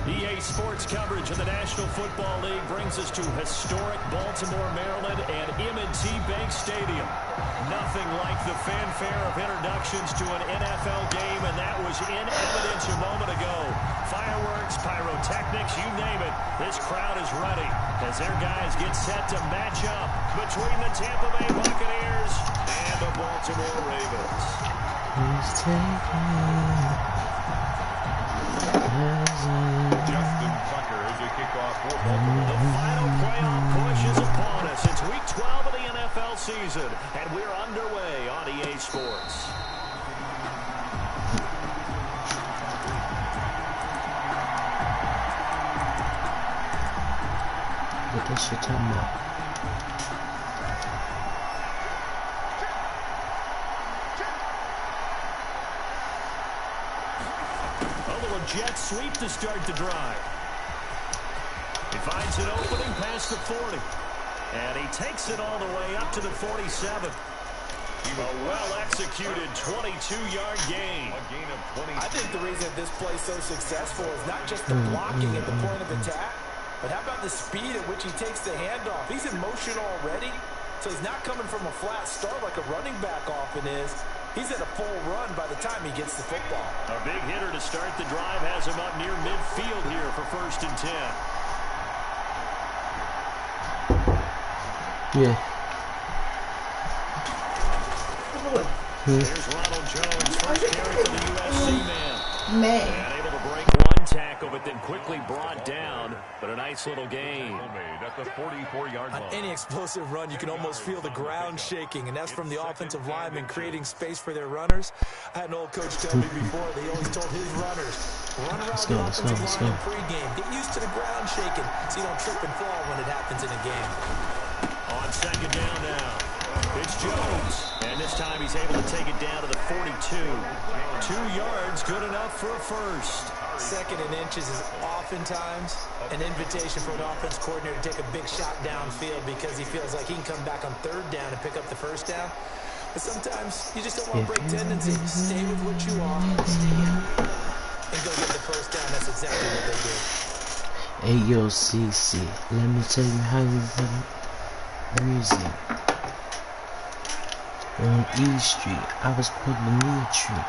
EA Sports coverage of the National Football League brings us to historic Baltimore, Maryland, and M&T Bank Stadium. Nothing like the fanfare of introductions to an NFL game, and that was in evidence a moment ago. Fireworks, pyrotechnics, you name it. This crowd is ready as their guys get set to match up between the Tampa Bay Buccaneers and the Baltimore Ravens. Who's taking Justin Tucker is a kickoff for Baltimore. The final playoff push is upon us. It's week 12 of the NFL season, and we're underway on EA Sports. What is she talking about? Jet sweep to start the drive. He finds an opening past the 40. And he takes it all the way up to the 47. A well-executed 22-yard gain. A gain of 20. I think the reason this play is so successful is not just the blocking at the point of attack, but how about the speed at which he takes the handoff? He's in motion already, so he's not coming from a flat start like a running back often is. He's at a full run by the time he gets the football. A big hitter to start the drive has him up near midfield here for 1st and 10. Yeah. Here's Ronald Jones, first carry for the USC man. And able to break one tackle, but then quickly brought down. But a nice little gain. At the 44-yard line. On any explosive run, you can almost feel the ground shaking, and that's from the offensive linemen creating space for their runners. I had an old coach tell me before, they always told his runners, run around the offensive line in pregame. Get used to the ground shaking so you don't trip and fall when it happens in a game. On 2nd down now. It's Jones. And this time he's able to take it down to the 42. 2 yards, good enough for a first. 2nd and inches is oftentimes an invitation for an offense coordinator to take a big shot downfield because he feels like he can come back on 3rd down and pick up the 1st down. But sometimes you just don't want to break tendency. Stay with what you are and go get the 1st down. That's exactly what they did. Hey, yo, CC, let me tell you how you put music. On E Street, I was putting the new tree.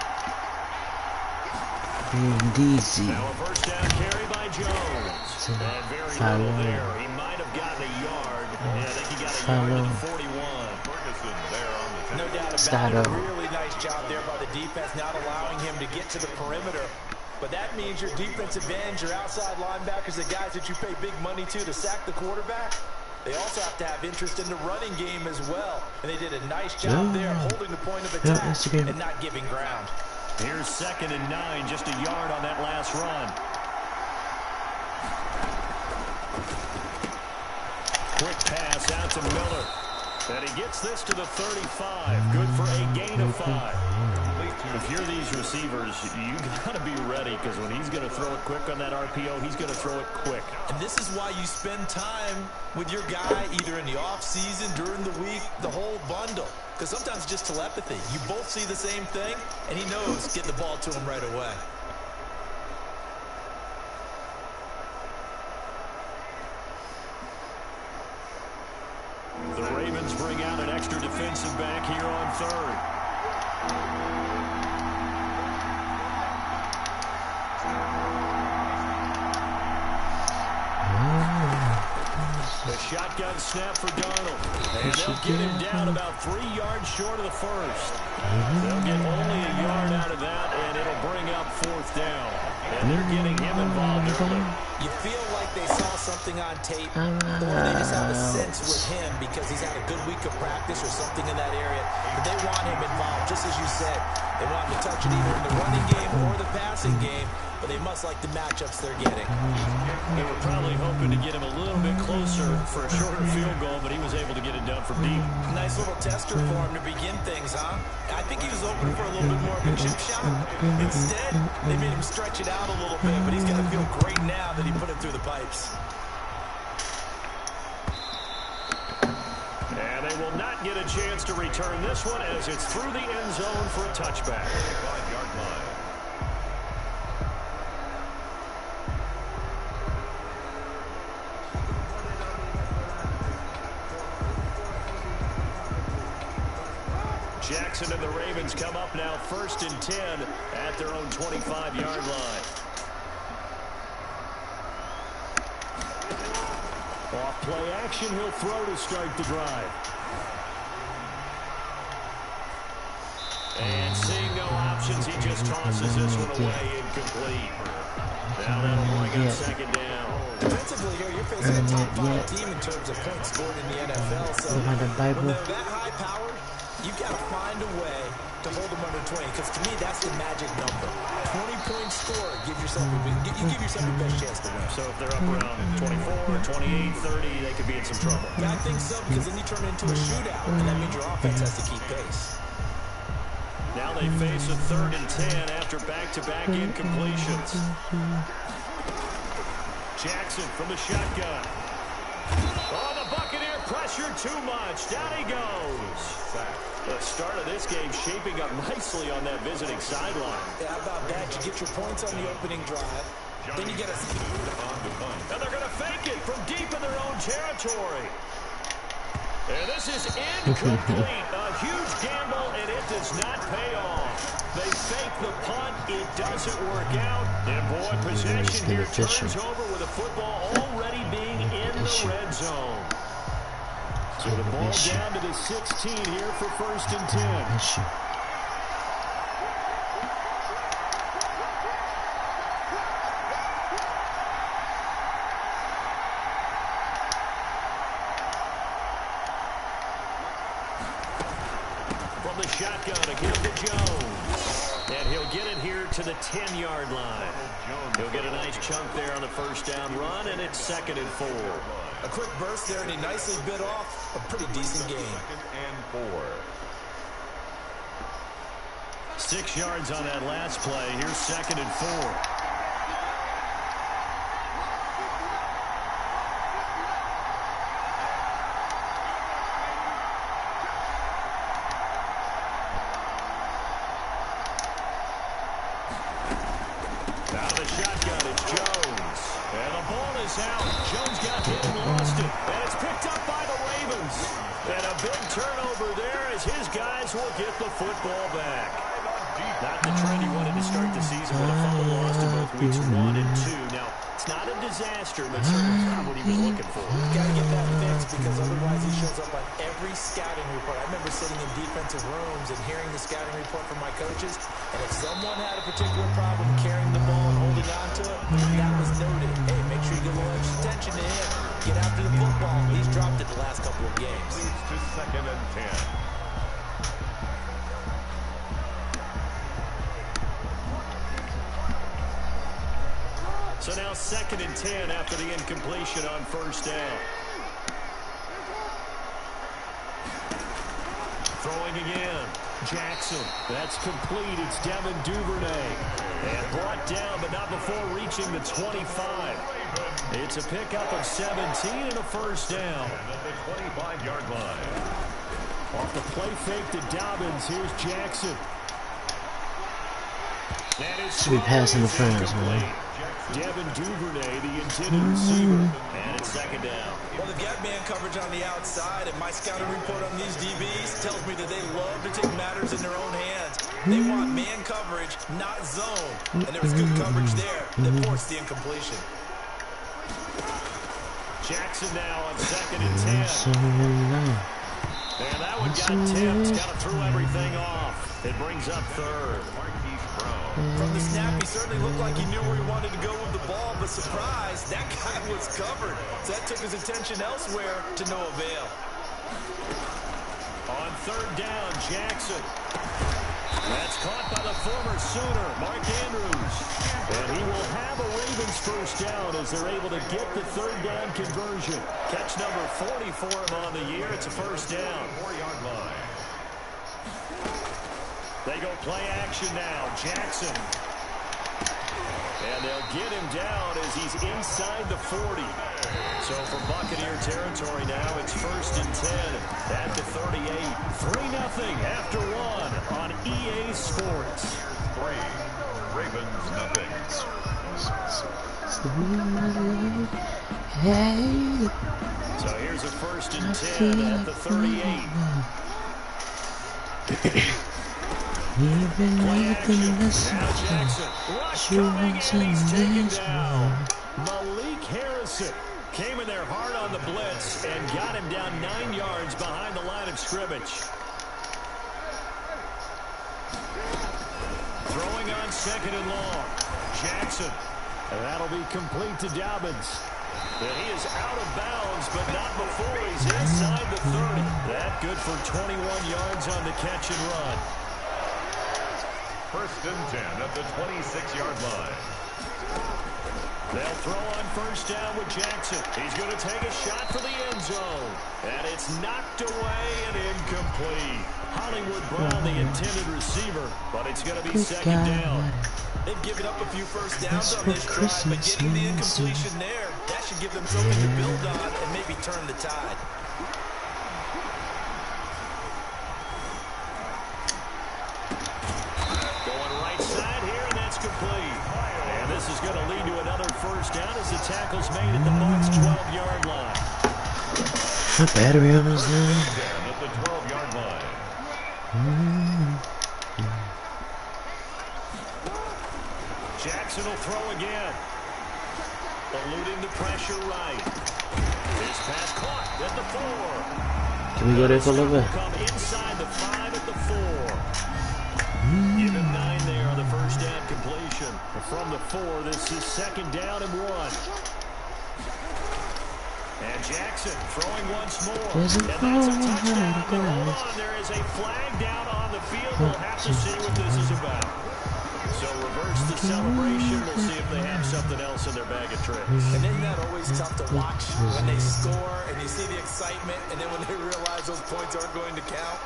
DZ. Now a 1st down carry by Jones. And very little there. He might have gotten a yard. I think he got a yard to the 41. Ferguson there on the 10. No doubt about it. A really nice job there by the defense, not allowing him to get to the perimeter. But that means your defensive ends, your outside linebackers, the guys that you pay big money to sack the quarterback, they also have to have interest in the running game as well. And they did a nice job there holding the point of attack and not giving ground. Here's 2nd and 9, just a yard on that last run. Quick pass out to Miller. And he gets this to the 35. Good for a gain of 5. If you're these receivers, you got to be ready because when he's going to throw it quick on that RPO, he's going to throw it quick. And this is why you spend time with your guy either in the offseason, during the week, the whole bundle. Because sometimes it's just telepathy. You both see the same thing, and he knows get the ball to him right away. The Ravens bring out an extra defensive back here on 3rd. The shotgun snap for Darnold. And they'll get him down about 3 yards short of the 1st. They'll get only a yard out of that, and it'll bring up 4th down. And they're getting him involved early. You feel like they saw something on tape, or they just have a sense with him because he's had a good week of practice or something in that area. But they want him involved, just as you said. They want him to touch it either in the running game or the passing game, but they must like the matchups they're getting. They were probably hoping to get him a little bit closer for a shorter field goal, but he was able to get it done from deep. Nice little tester for him to begin things, huh? I think he was open for a little bit more of a chip shot. Instead, they made him stretch it out a little bit, but he's going to feel great now that he put it through the pipes. And they will not get a chance to return this one as it's through the end zone for a touchback. 5-yard line. Jackson and the Ravens come up now 1st and 10 at their own 25-yard line. Off play action, he'll throw to start the drive. And seeing no options, he just tosses this one away, incomplete. Now that'll bring up 2nd down. Defensively here, you're facing a top 5 team in terms of points scored in the NFL. So when they're that high powered, you've got to find a way to hold them under 20. Because to me, that's the magic number. 20-point score, give yourself your best chance to win. So if they're up around 24, 28, 30, they could be in some trouble. Yeah, I think so, because then you turn it into a shootout, and that means your offense has to keep pace. Now they face a 3rd and 10 after back-to-back incompletions. Jackson from the shotgun. Oh, the Buccaneer pressure too much. Down he goes. The start of this game shaping up nicely on that visiting sideline. Yeah, how about that? You get your points on the opening drive. Then you get a... And they're going to fake it from deep in their own territory. And this is incomplete. A huge gamble, and it does not pay off. They fake the punt. It doesn't work out. And, boy, possession here turns over with the football already being in the red zone. So the ball down to the 16 here for 1st and 10. The shotgun again to Jones. And he'll get it here to the 10-yard line. He'll get a nice chunk there on the 1st down run, and it's 2nd and 4. A quick burst there, and he nicely bit off a pretty decent game. 2nd and 4. 6 yards on that last play. Here's 2nd and 4. Jones got hit and lost it. And it's picked up by the Ravens. And a big turnover there as his guys will get the football back. Not the trend he wanted to start the season with a fumble loss to both weeks 1 and 2. Now, it's not a disaster, but certainly not what he was looking for. Got to get that fixed because otherwise he shows up on every scouting report. I remember sitting in defensive rooms and hearing the scouting report from my coaches. And if someone had a particular problem carrying the ball and holding on to it, that was noted. Hey, make sure you give a little extra attention to him. Get after the football. He's dropped it the last couple of games. Leads to 2nd and 10. So now 2nd and 10 after the incompletion on 1st down. Throwing again. Jackson. That's complete. It's Devin Duvernay. And brought down, but not before reaching the 25. It's a pickup of 17 and a 1st down. At the 25-yard line. Off the play fake to Dobbins. Here's Jackson. Should be passing the friends, man. Devin Duvernay, the intended receiver, and it's 2nd down. Well, they've got man coverage on the outside, and my scouting report on these DBs tells me that they love to take matters in their own hands. They want man coverage, not zone, and there was good coverage there that forced the incompletion. Jackson now on 2nd and 10. And that one got tipped, kind of threw everything off. It brings up 3rd. From the snap, he certainly looked like he knew where he wanted to go with the ball, but surprise, that guy was covered. So that took his attention elsewhere to no avail. On 3rd down, Jackson. That's caught by the former Sooner, Mark Andrews. And he will have a Ravens 1st down as they're able to get the 3rd down conversion. Catch number 40 for him on the year. It's a 1st down. 4-yard line. They go play action now. Jackson. And they'll get him down as he's inside the 40. So for Buccaneer territory now, it's 1st and 10 at the 38. 3-0 after 1 on EA Sports. 3, Ravens nothing. Hey. So here's a 1st and 10 at the 38. Even Now listen Jackson. Rush you coming, want and he's taken this down. world. Malik Harrison came in there hard on the blitz and got him down 9 yards behind the line of scrimmage. Throwing on 2nd and long. Jackson. And that'll be complete to Dobbins. And he is out of bounds, but not before he's inside the 30. That good for 21 yards on the catch and run. 1st and 10 at the 26-yard line. They'll throw on 1st down with Jackson. He's going to take a shot for the end zone. And it's knocked away and incomplete. Hollywood Brown, the intended receiver, but it's going to be 2nd down. They've given up a few first downs on this drive, but getting the incompletion there, that should give them something to build on and maybe turn the tide. Going right side here, and that's complete. And this is going to lead to another 1st down as the tackle's made at the Bucs' 12-yard line. My battery almost done. At the 12-yard line. Jackson will throw again. Eluding the pressure right. This pass caught at the 4. Can we go there for a little bit? Come inside the 5 at the 4. Give him 9 there on the 1st down completion. From the 4, this is 2nd down and 1. And Jackson throwing once more. And that's a touchdown. But hold on, there is a flag down on the field. We'll have to see what this is about. So reverse the celebration. We'll see if they have something else in their bag of tricks. And isn't that always tough to watch when they score and you see the excitement, and then when they realize those points aren't going to count?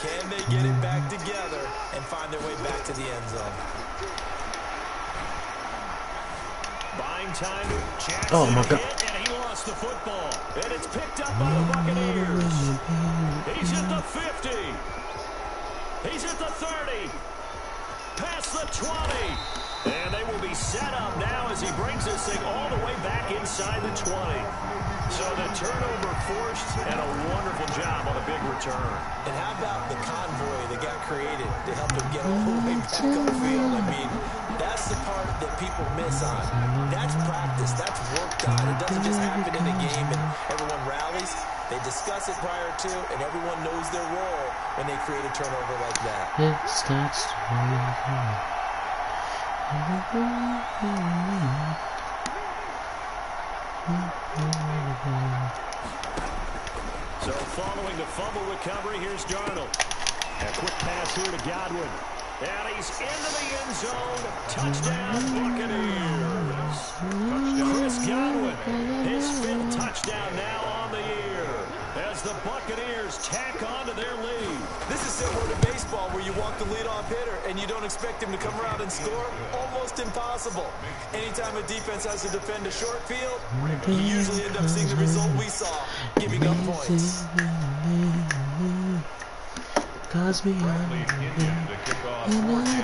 Can they get it back together and find their way back to the end zone? Buying time. Jackson Oh my God. hit, and he lost the football. And it's picked up by the Buccaneers. He's at the 50. He's at the 30. Past the 20. And they will be set up now as he brings this thing all the way back inside the 20. So the turnover forced, and a wonderful job on a big return. And how about the convoy that got created to help him get all the way back upfield? I mean, that's the part that people miss on. That's practice. That's work done. It doesn't just happen in a game and everyone rallies. They discuss it prior to, and everyone knows their role when they create a turnover like that. It starts to So following the fumble recovery, here's Darnold. A quick pass here to Godwin. And he's into the end zone. Touchdown, Buccaneers. Chris Godwin, his 5th touchdown now on the year as the Buccaneers tack on to their lead. This is similar to baseball where you walk the leadoff hitter and you don't expect him to come around and score. Almost impossible. Anytime a defense has to defend a short field, you usually end up seeing the result we saw, giving up points. Cause me and I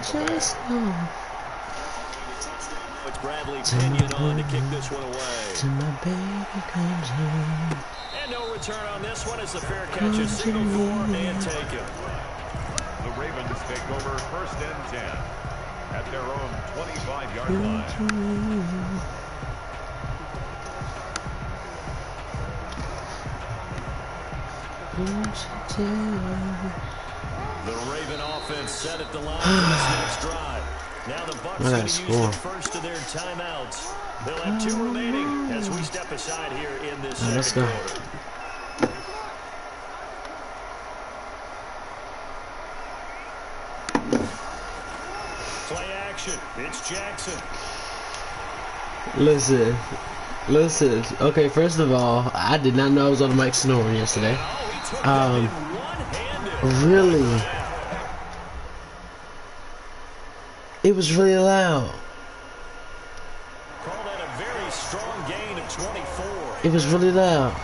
just know. It's Bradley Pinion on to kick this one away. Till my baby comes home. And no return on this one as the fair catch is single for and taken. The Ravens take over 1st and 10 at their own 25-yard line. The Raven offense set at the line for this next drive. Now the Bucs going to use the first of their timeouts. They'll have 2 remaining as we step aside here in this second quarter. Play action. It's Jackson. Listen. Okay, first of all, I did not know I was on the mic snoring yesterday. Really? It was really loud. Call that a very strong gain of 24. It was really loud.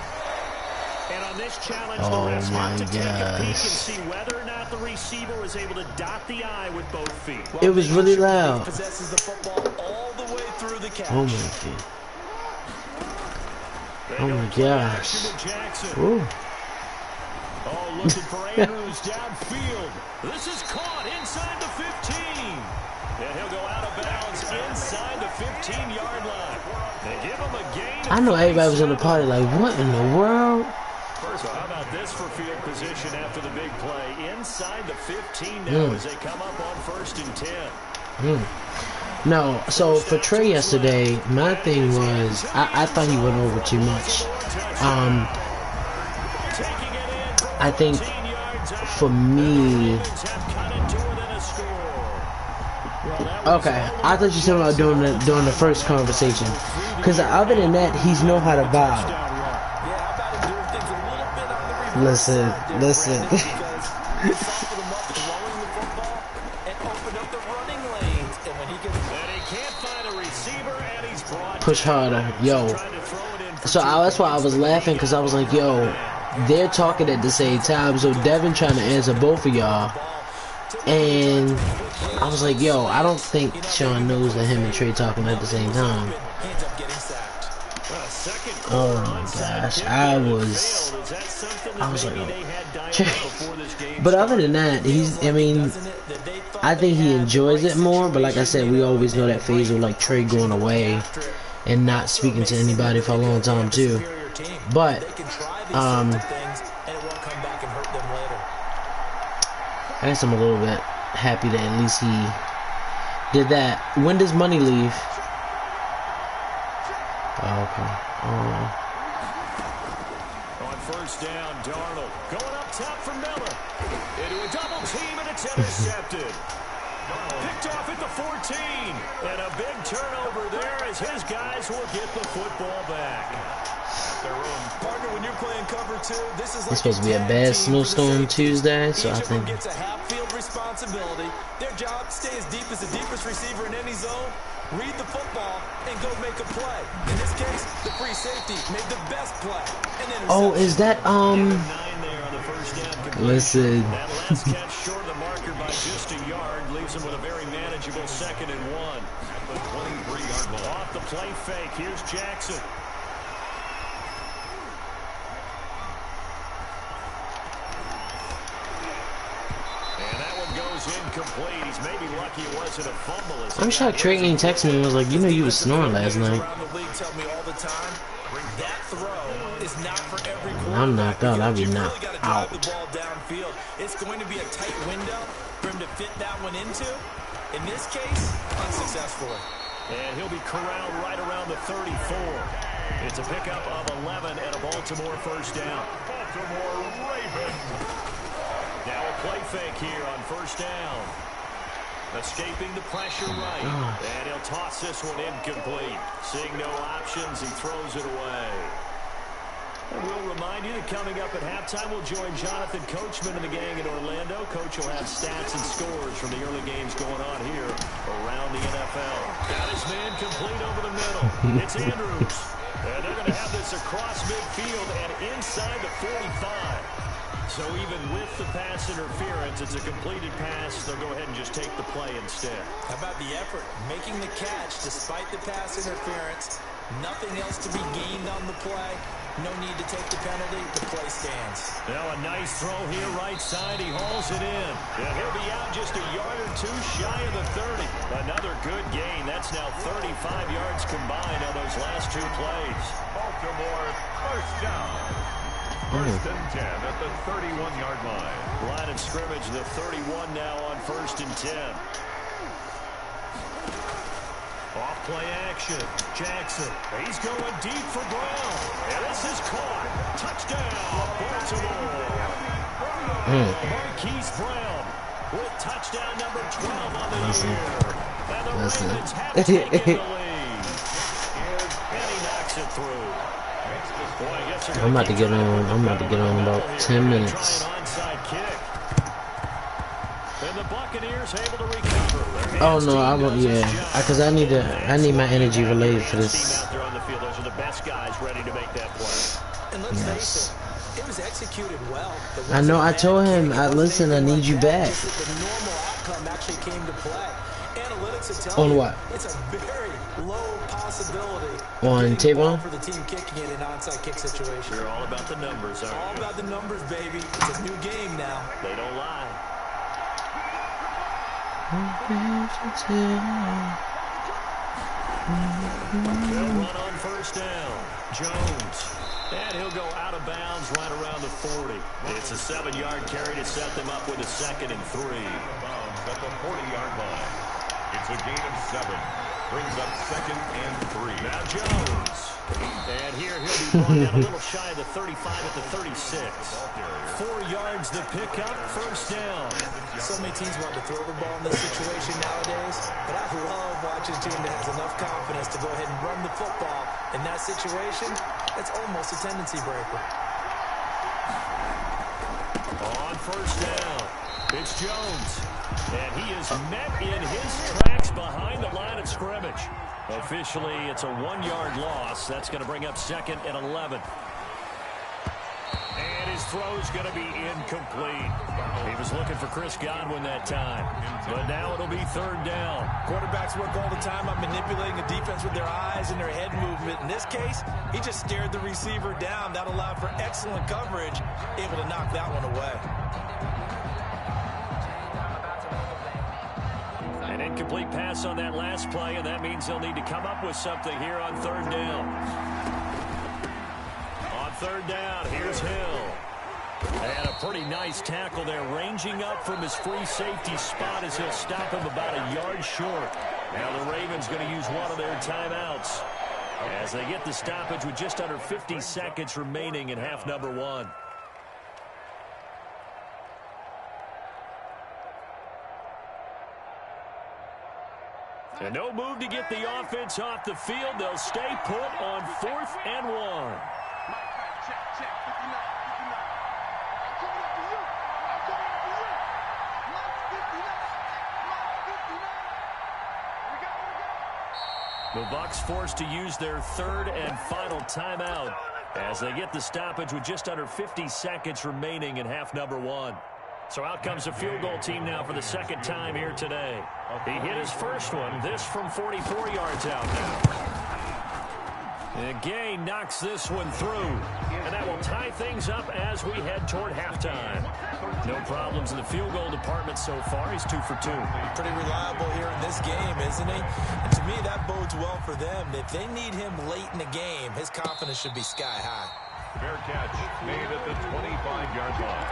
And on this challenge, Oh the refs have to take a peek and gosh. see whether or not the receiver was able to dot the I with both feet. It was really loud. Possesses the football all the way through the catch. Oh my god. Oh my gosh. Ooh. Oh, looking for Andrews downfield. This is caught inside the 15. And he'll go out of bounds inside the 15-yard line. They give him a gain. I know everybody was in the party like, what in the world? So how about this for field position after the big play? Inside the 15 now as they come up on 1st and 10. No, so for Trey yesterday, my thing was, I thought he went over too much. I think for me, okay, I thought you said about during the first conversation, because other than that, he's know how to bob. Listen. Push harder, yo. So that's why I was laughing, because I was like, yo, they're talking at the same time. So Devin trying to answer both of y'all, and I was like, yo, I don't think Sean knows that him and Trey talking at the same time. Oh my gosh, I was like, but other than that, I think he enjoys it more. But like I said, we always know that phase of like Trey going away and not speaking to anybody for a long time too. But I guess I'm a little bit happy that at least he did that. When does Money leave? Oh, okay. On 1st down, Darnold going up top for Miller. Into a double team, and it's intercepted. Picked off at the 14. And a big turnover there as his guys will get the football back. Partner, when you're playing cover 2, this is like it's supposed to be a bad snowstorm Tuesday, so I think gets a half-field responsibility. Their job, stay as deep as the deepest receiver in any zone, read the football, and go make a play. In this case, the free safety made the best play. And then is that listen. That last catch short of the marker by just a yard leaves him with a very manageable 2nd and 1. The 23-yard ball. Off the play fake. Here's Jackson. Incomplete. He's maybe lucky it wasn't a fumble. I'm shocked Trey ain't texted me and was like, you know you was snoring last night. I'm knocked out. I'll be knocked out. It's going to be a tight window for him to fit that one into. In this case, unsuccessfully. And he'll be corralled right around the 34. It's a pickup of 11 and a Baltimore 1st down. Baltimore Ravens. Now a play fake here on 1st down. Escaping the pressure right. And he'll toss this one incomplete. Seeing no options, he throws it away. And we'll remind you that coming up at halftime, we'll join Jonathan Coachman and the gang in Orlando. Coach will have stats and scores from the early games going on here around the NFL. Got his man complete over the middle. It's Andrews. And they're going to have this across midfield and inside the 45. So even with the pass interference, it's a completed pass. They'll go ahead and just take the play instead. How about the effort? Making the catch despite the pass interference. Nothing else to be gained on the play. No need to take the penalty. The play stands. Now a nice throw here right side. He hauls it in. And he'll be out just a yard or two shy of the 30. Another good gain. That's now 35 yards combined on those last 2 plays. Baltimore 1st down. 1st and 10 at the 31-yard line. Line of scrimmage, the 31 now on 1st and 10. Off play action. Jackson. He's going deep for Brown. And this is caught. Touchdown, Baltimore. Marquise Brown with touchdown number 12 on the year. And the Ravens have taken the lead. And he knocks it through. I'm about to get on. I'm about to get on in about 10 minutes. And the Buccaneers able to recover. Oh no, I won't. Yeah, because I need my energy related for this. Out there on the field, those are the best guys ready to make that play. And let's face it, it was executed well. I know. I told him, listen, I need you back. The normal outcome actually came to play. Analytics are On telling what? It's a very low possibility on T-bone for the team kicking in an onside kick situation. You're all about the numbers, aren't you? All about the numbers, baby. It's a new game now. They don't lie. They'll run on first down. Jones. And he'll go out of bounds right around the 40. It's a 7-yard carry to set them up with a 2nd and 3. At the 40-yard line. It's a gain of 7. Brings up 2nd and 3. Now Jones. And here he'll be brought down a little shy of the 35 at the 36. 4 yards to pick up, first down. So many teams want to throw the ball in this situation nowadays, but I love watching a team that has enough confidence to go ahead and run the football. In that situation, it's almost a tendency breaker. On first down, it's Jones. And he is met in his tracks behind the line of scrimmage. Officially, it's a 1-yard loss. That's going to bring up 2nd and 11. And his throw's going to be incomplete. He was looking for Chris Godwin that time. But now it'll be 3rd down. Quarterbacks work all the time on manipulating the defense with their eyes and their head movement. In this case, he just stared the receiver down. That allowed for excellent coverage, able to knock that one away. An incomplete pass on that last play, and that means they'll need to come up with something here on 3rd down. On 3rd down, here's Hill. And a pretty nice tackle there, ranging up from his free safety spot as he'll stop him about a yard short. Now the Ravens going to use one of their timeouts as they get the stoppage with just under 50 seconds remaining in half number 1. And no move to get the offense off the field. They'll stay put on 4th and 1. The Bucs forced to use their 3rd and final timeout as they get the stoppage with just under 50 seconds remaining in half number 1. So out comes the field goal team now for the 2nd time here today. He hit his first one, this from 44 yards out now. And Gay knocks this one through. And that will tie things up as we head toward halftime. No problems in the field goal department so far. He's 2 for 2. Pretty reliable here in this game, isn't he? And to me, that bodes well for them. If they need him late in the game, his confidence should be sky high. Fair catch made at the 25-yard line.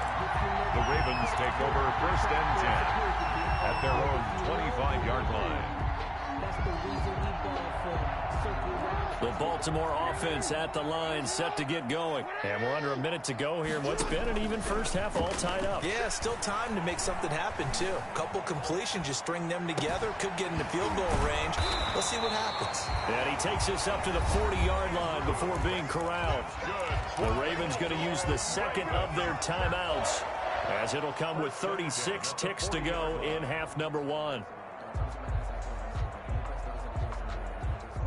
The Ravens take over 1st and 10 at their own 25-yard line. The Baltimore offense at the line, set to get going. And we're under a minute to go here. What's been an even first half, all tied up. Yeah, still time to make something happen, too. A couple completions, you string them together, could get into field goal range. Let's see what happens. And he takes us up to the 40-yard line before being corralled. The Ravens going to use the 2nd of their timeouts, as it'll come with 36 ticks to go in half number 1.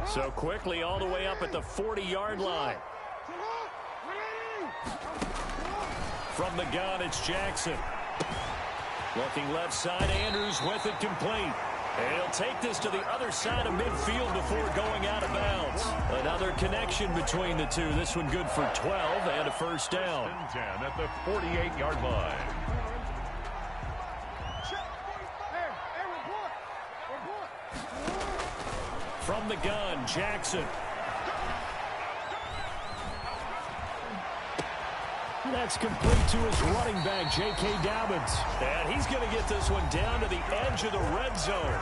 So quickly all the way up at the 40-yard line. From the gun, it's Jackson. Looking left side, Andrews with it complete. And he'll take this to the other side of midfield before going out of bounds. Another connection between the two. This one good for 12 and a first down. 10 at the 48-yard line. From the gun, Jackson. That's complete to his running back, J.K. Dobbins. And he's going to get this one down to the edge of the red zone.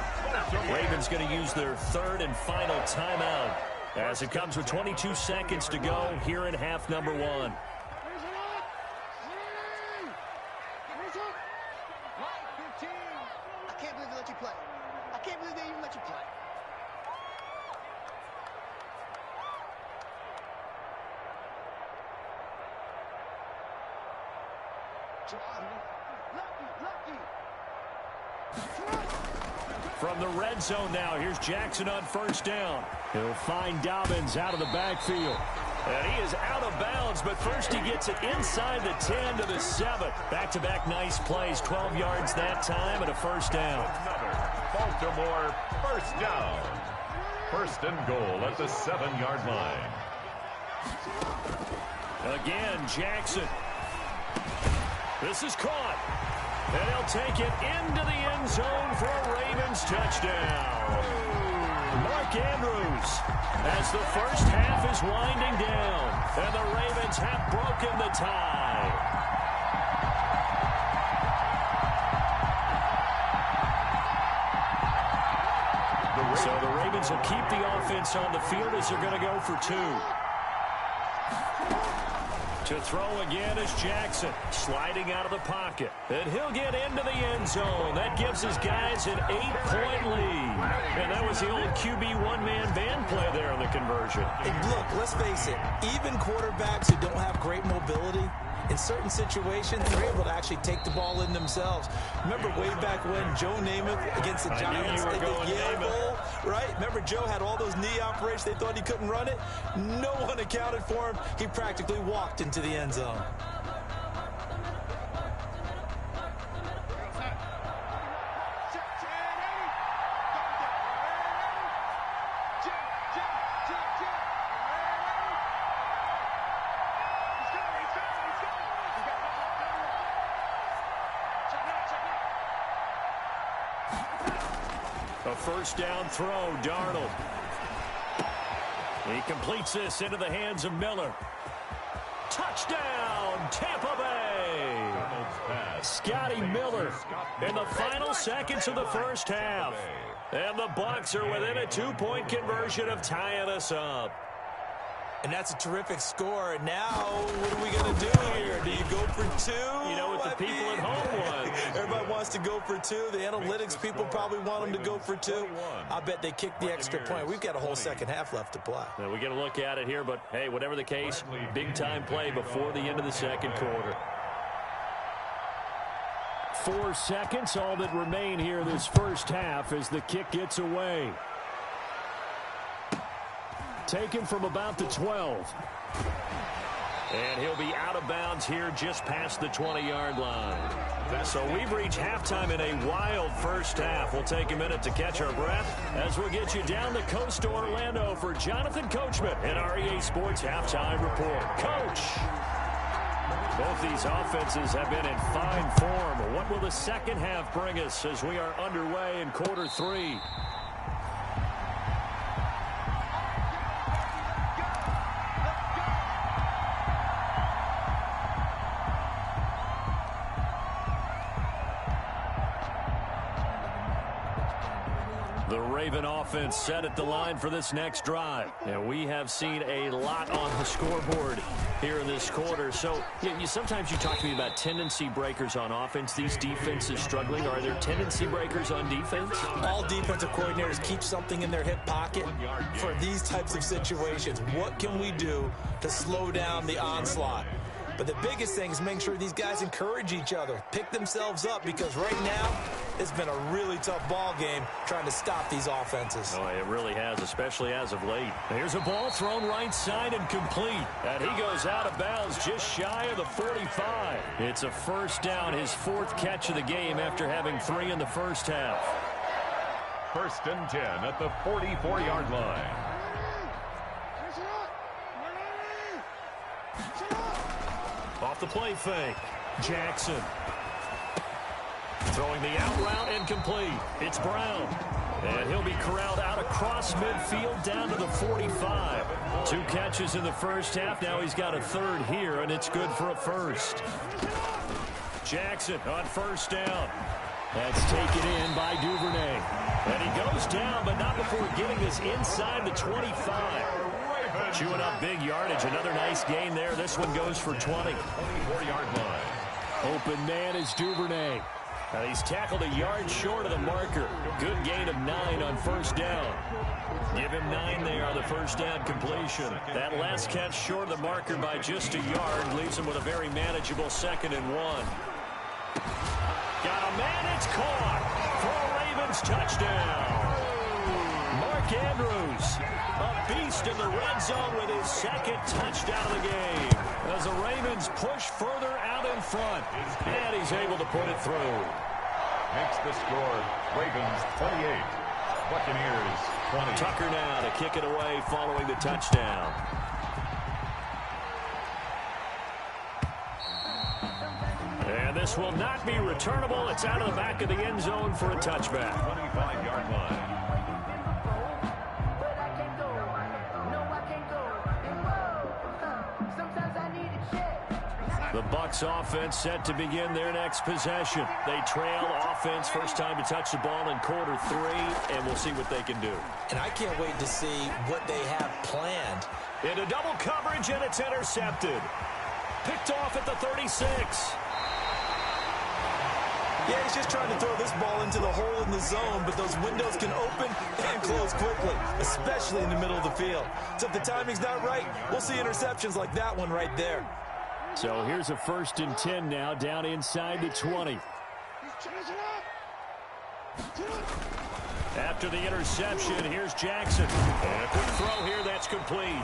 Ravens going to use their 3rd and final timeout as it comes with 22 seconds to go here in half number 1. I can't believe they let you play. I can't believe they even let you play. From the red zone now, here's Jackson on first down. He'll find Dobbins out of the backfield. And he is out of bounds, but first he gets it inside the 10 to the 7. Back-to-back nice plays, 12 yards that time and a first down. Another Baltimore first down. First and goal at the 7-yard line. Again, Jackson. This is caught. And he'll take it into the end zone for a Ravens touchdown. Mark Andrews, as the first half is winding down, and the Ravens have broken the tie. So the Ravens will keep the offense on the field as they're going to go for 2. To throw again is Jackson, sliding out of the pocket. And he'll get into the end zone. That gives his guys an 8-point lead. And that was the old QB one-man band play there on the conversion. And look, let's face it, even quarterbacks who don't have great mobility, in certain situations, they're able to actually take the ball in themselves. Remember way back when Joe Namath against the Giants in the Yale Bowl, right? Remember Joe had all those knee operations. They thought he couldn't run it. No one accounted for him. He practically walked into the end zone. A first down throw, Darnold. He completes this into the hands of Miller. Touchdown, Tampa Bay! Scotty Miller in the final seconds of the first half. And the Bucs are within a 2-point conversion of tying us up. And that's a terrific score. And now, what are we going to do here? Do you go for 2? You know what the people at home want. Everybody wants to go for 2. The analytics people probably want them to go for 2. I bet they kick the extra point. We've got a whole second half left to play. Now, we get a look at it here, but, hey, whatever the case, big-time play before the end of the second quarter. 4 seconds, all that remain here this first half as the kick gets away. Taken from about the 12. And he'll be out of bounds here just past the 20-yard line. So we've reached halftime in a wild first half. We'll take a minute to catch our breath as we'll get you down the coast to Orlando for Jonathan Coachman and our EA Sports Halftime Report. Coach! Both these offenses have been in fine form. What will the second half bring us as we are underway in quarter 3? The Raven offense set at the line for this next drive. And we have seen a lot on the scoreboard here in this quarter. So sometimes you talk to me about tendency breakers on offense. These defenses struggling. Are there tendency breakers on defense? All defensive coordinators keep something in their hip pocket for these types of situations. What can we do to slow down the onslaught? But the biggest thing is making sure these guys encourage each other, pick themselves up, because right now it's been a really tough ball game trying to stop these offenses. Oh, it really has, especially as of late. Here's a ball thrown right side and complete. And he goes out of bounds just shy of the 45. It's a first down, his 4th catch of the game after having 3 in the first half. First and 10 at the 44-yard line. Off the play fake, Jackson. Throwing the out route and complete. It's Brown. And he'll be corralled out across midfield down to the 45. 2 catches in the first half. Now he's got a 3rd here, and it's good for a first. Jackson on first down. That's taken in by Duvernay. And he goes down, but not before getting this inside the 25. Chewing up big yardage. Another nice gain there. This one goes for 20. 24-yard line. Open man is Duvernay. He's tackled a yard short of the marker. Good gain of 9 on first down. Give him 9 there on the first down completion. That last catch short of the marker by just a yard leaves him with a very manageable 2nd and 1. Got a man, it's caught for a Ravens touchdown. Mark Andrews, a beast in the red zone with his 2nd touchdown of the game. As the Ravens push further out in front, and he's able to put it through. Makes the score Ravens 28, Buccaneers 20. Tucker now to kick it away following the touchdown. And this will not be returnable. It's out of the back of the end zone for a touchback. 25-yard line. The Bucs offense set to begin their next possession. They trail offense, first time to touch the ball in quarter 3, and we'll see what they can do. And I can't wait to see what they have planned. Into double coverage, and it's intercepted. Picked off at the 36. Yeah, he's just trying to throw this ball into the hole in the zone, but those windows can open and close quickly, especially in the middle of the field. So if the timing's not right, we'll see interceptions like that one right there. So here's a 1st and 10 now, down inside the 20. After the interception, here's Jackson. And a quick throw here, that's complete.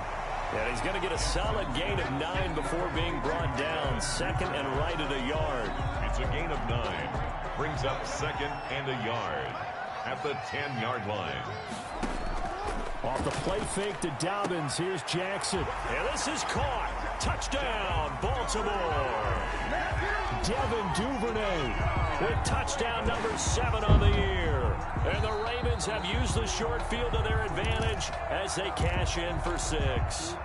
And he's going to get a solid gain of 9 before being brought down. 2nd and right at a yard. It's a gain of 9. Brings up 2nd and a yard at the 10-yard line. Off the play fake to Dobbins, here's Jackson. And this is caught. Touchdown, Baltimore. Devin Duvernay with touchdown number 7 on the year. And the Ravens have used the short field to their advantage as they cash in for 6.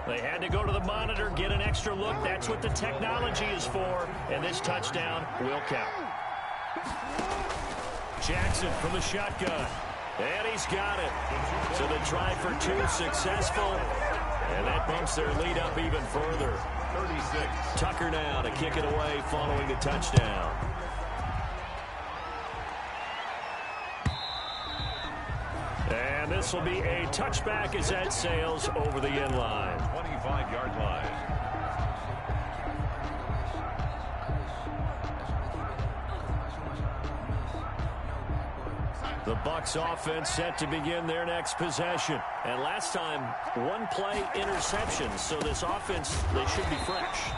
They had to go to the monitor, get an extra look. That's what the technology is for. And this touchdown will count. Jackson from the shotgun. And he's got it. So the try for 2 successful. And that bumps their lead up even further. 36. Tucker now to kick it away following the touchdown. And this will be a touchback as that sails over the end line. 25-yard line. The Bucs offense set to begin their next possession. And last time, 1-play interception. So this offense, they should be fresh.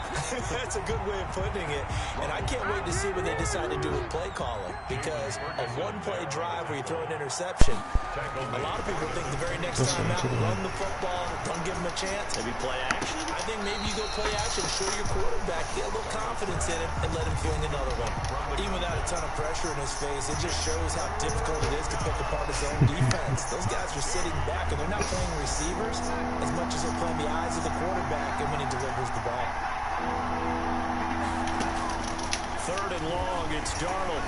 That's a good way of putting it. And I can't wait to see what they decide to do with play calling. Because a 1-play drive where you throw an interception, a lot of people think the very next time out, run the football, don't give them a chance. Maybe play action. I think maybe you go play action, show your quarterback, get a little confidence in him, and let him fling another one. Even without a ton of pressure in his face, it just shows how difficult it is to pick apart his own defense. Those guys are sitting back, and they're not playing receivers as much as they're playing the eyes of the quarterback and when he delivers the ball. 3rd and long, it's Darnold.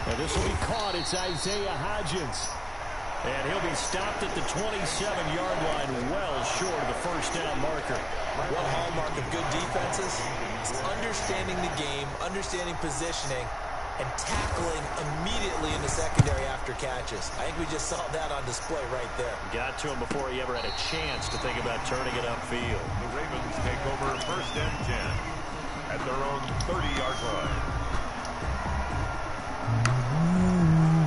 And this will be caught. It's Isaiah Hodgins. And he'll be stopped at the 27-yard line, well short of the first down marker. One hallmark of good defenses is understanding the game, understanding positioning, and tackling immediately in the secondary after catches. I think we just saw that on display right there. Got to him before he ever had a chance to think about turning it upfield. The Ravens take over 1st and 10 at their own 30-yard line.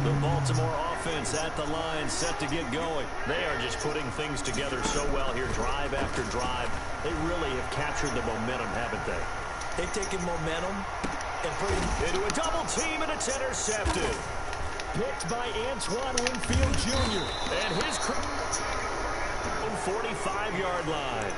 The Baltimore offense at the line, set to get going. They are just putting things together so well here, drive after drive. They really have captured the momentum, haven't they? They've taken momentum and put it into a double team, and it's intercepted. Picked by Antoine Winfield Jr. And his 45-yard line.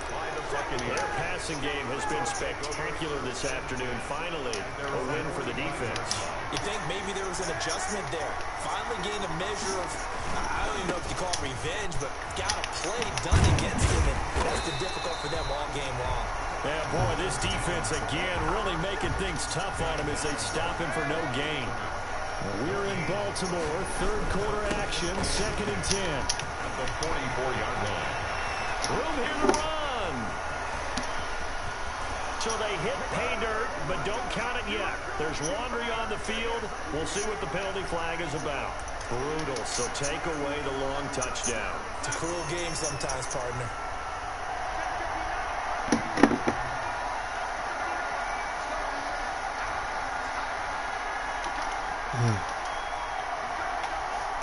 Their passing game has been spectacular this afternoon. Finally, a win for the defense. You think maybe there was an adjustment there. Finally gained a measure of, I don't even know if you call it revenge, but got a play done against him, and that's been difficult for them all game long. Yeah, boy, this defense again really making things tough on him as they stop him for no gain. We're in Baltimore, 3rd quarter action, 2nd and 10. At the 44-yard line. Room here to run. So they hit pay dirt, but don't count it yet. There's laundry on the field. We'll see what the penalty flag is about. Brutal, so take away the long touchdown. It's a cruel game sometimes, partner.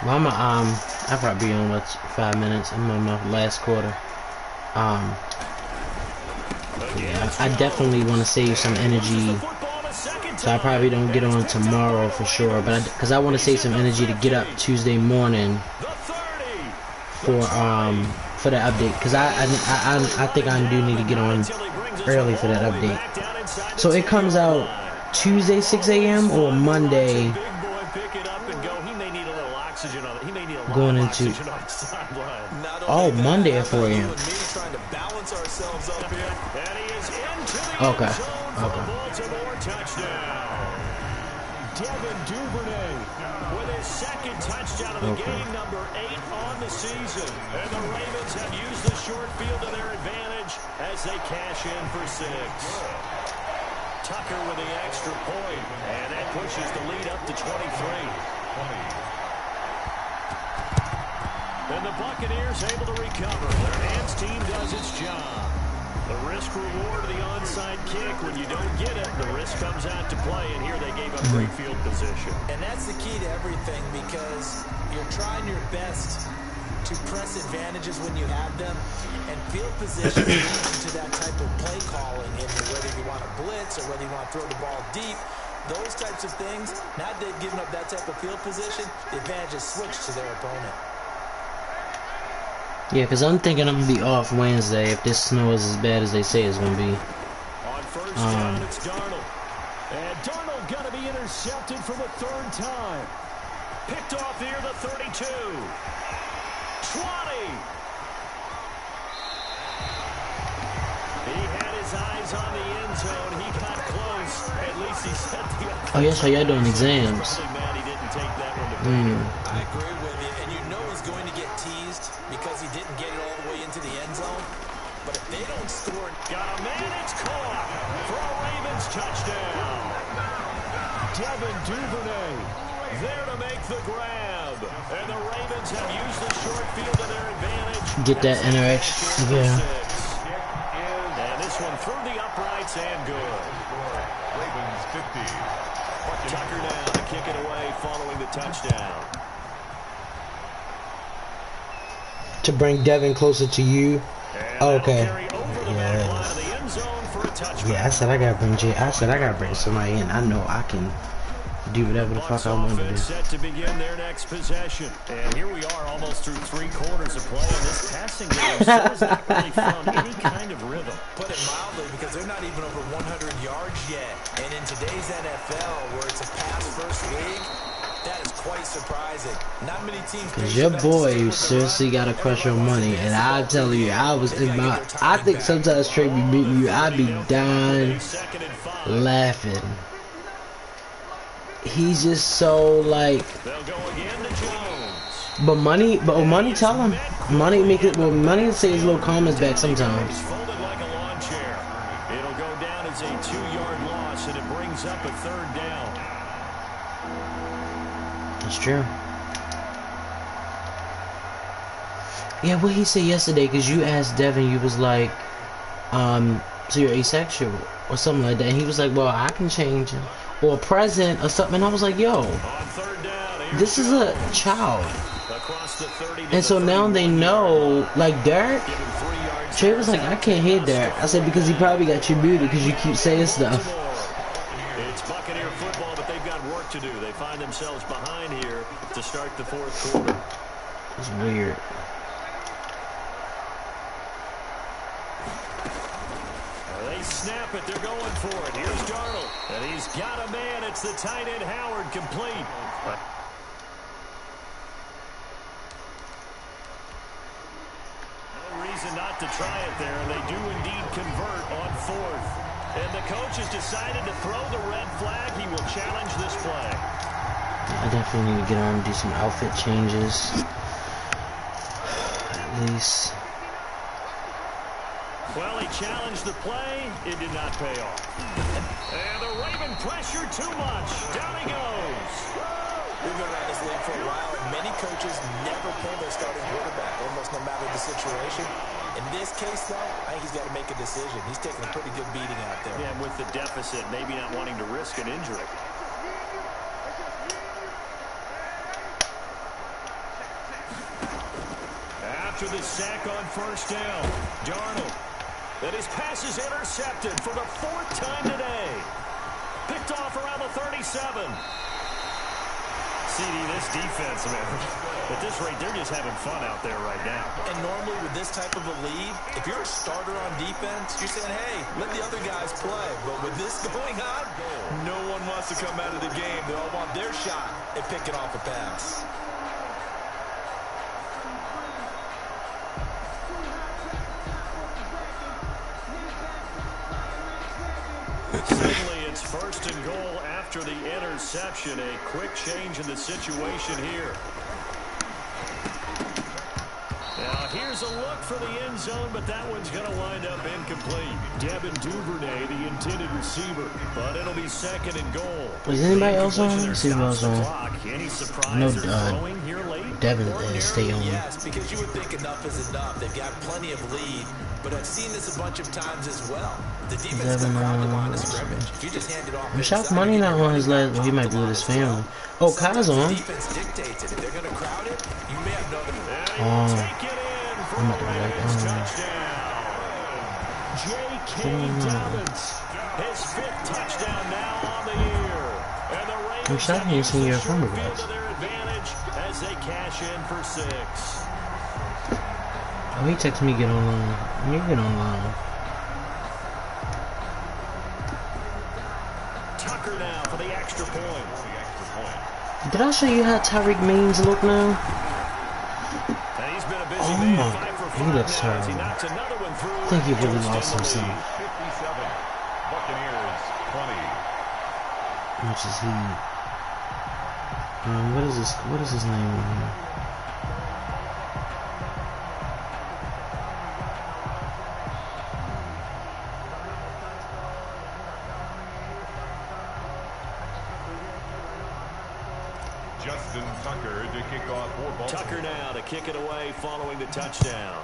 Well, I'll probably be on 5 minutes. I'm on my last quarter. Yeah, I definitely want to save some energy, so I probably don't get on tomorrow for sure. But because I want to save some energy to get up Tuesday morning for the update, because I think I do need to get on early for that update. So it comes out Tuesday 6 a.m. or Monday going into Monday at 4 a.m. Okay. Devin Duvernay with his second touchdown of the game, number 8 on the season. And the Ravens have used the short field to their advantage as they cash in for 6. Tucker with the extra point, and that pushes the lead up to 23. And the Buccaneers able to recover. Their hands team does its job. The risk reward of the onside kick. When you don't get it, the risk comes out to play, and here they gave up great field position. And that's the key to everything, because you're trying your best to press advantages when you have them, and field position leads to that type of play calling, and whether you want to blitz or whether you want to throw the ball deep, those types of things. Now they've given up that type of field position, the advantage is switched to their opponent. Yeah, because I'm thinking I'm going to be off Wednesday if this snow is as bad as they say it's going to be. On first down, it's Darnold. And Darnold going to be intercepted for the 3rd time. Picked off near the 32. 20. He had his eyes on the end zone. He got close. At least he set the up. Oh, yeah, so y'all doing exams. Really mad he didn't take that one to I agree with you, and you know he's going to get teased because he didn't get it all the way into the end zone. But if they don't score, got a man, it's caught for a Ravens touchdown. Devin Duvernay there to make the grab. And the Ravens have used the short field to their advantage. Get that interaction. Yeah. And this one through the uprights and good. Ravens 50. Tucker down to kick it away following the touchdown. To bring Devin closer to you. Okay. Yeah, I said I gotta bring somebody in. I know I can do whatever the fuck I want to do. Set to begin their next possession. And here we are almost through 3 quarters of play. And this passing game has not really found any kind of rhythm. Put it mildly, because they're not even over 100 yards yet. And in today's NFL, where it's a pass-first league, that is quite surprising. Not many teams. Cause your boy seriously got to crush your money, and I tell you, I was in my. I think sometimes Trey be beating you. I be dying laughing. He's just so like. But money tell him. Money make it. Well, money say his little comments back sometimes. It'll go down as a 2-yard loss, and it brings up a 3rd down. That's true. Yeah, what he said yesterday, because you asked Devin, you was like, so you're asexual or something like that. And he was like, well, I can change him. Or present or something. And I was like, yo, this is a child. And so now they know, like Derek, Trey was like, I can't hear Derek. I said, because he probably got you muted because you keep saying stuff. It's Buccaneer football, but they've got work to do. They find themselves behind here to start the 4th quarter. It's weird. They snap it. They're going for it. Here's Darnold. And he's got a man. It's the tight end Howard, complete. No reason not to try it there. They do indeed convert on 4th. And the coach has decided to throw the red flag. He will challenge this play. I definitely need to get on and do some outfit changes. At least. Well, he challenged the play. It did not pay off. And the Raven pressure too much. Down he goes. We've been around this league for a while, and many coaches never pull their starting quarterback, almost no matter the situation. In this case, though, I think he's got to make a decision. He's taking a pretty good beating out there. Yeah, and with the deficit, maybe not wanting to risk an injury. After the sack on 1st down, Darnold And his pass is intercepted for the 4th time today. Picked off around the 37. CD, this defense, man, at this rate, they're just having fun out there right now. And normally with this type of a lead, if you're a starter on defense, you're saying, hey, let the other guys play. But with this going on, no one wants to come out of the game. They all want their shot at picking off a pass. Suddenly, it's 1st and goal after the interception. A quick change in the situation here. Now, here's a look for the end zone, but that one's going to wind up incomplete. Devin Duvernay, the intended receiver, but it'll be 2nd and goal. Is anybody else on? Let's see who else on. No, Devin is stay on. Yes, because you would think enough is enough. They've got plenty of lead, but I've seen this a bunch of times as well. The defense comes around the line of scrimmage. If you just hand it off, Michelle Money not on his last. Well, he might be with his family. Oh, Kyle's on. Defense dictates it. If they're going to crowd it, you may have noticed. I'm about to be like, J.K. Dobbins, his 5th touchdown now on the year. And the Ravens have used the field to their advantage as they cash in for 6. Oh, he texted me get online. You get online. Tucker now for the extra point. Did I show you how Tyreek Means look now? And he's been a busy Oh man. my, he looks terrible. I think he really lost himself. 57. Buccaneers 20. How much is he? What is his name on here? Justin Tucker to kick off for Baltimore. Tucker now to kick it away following the touchdown.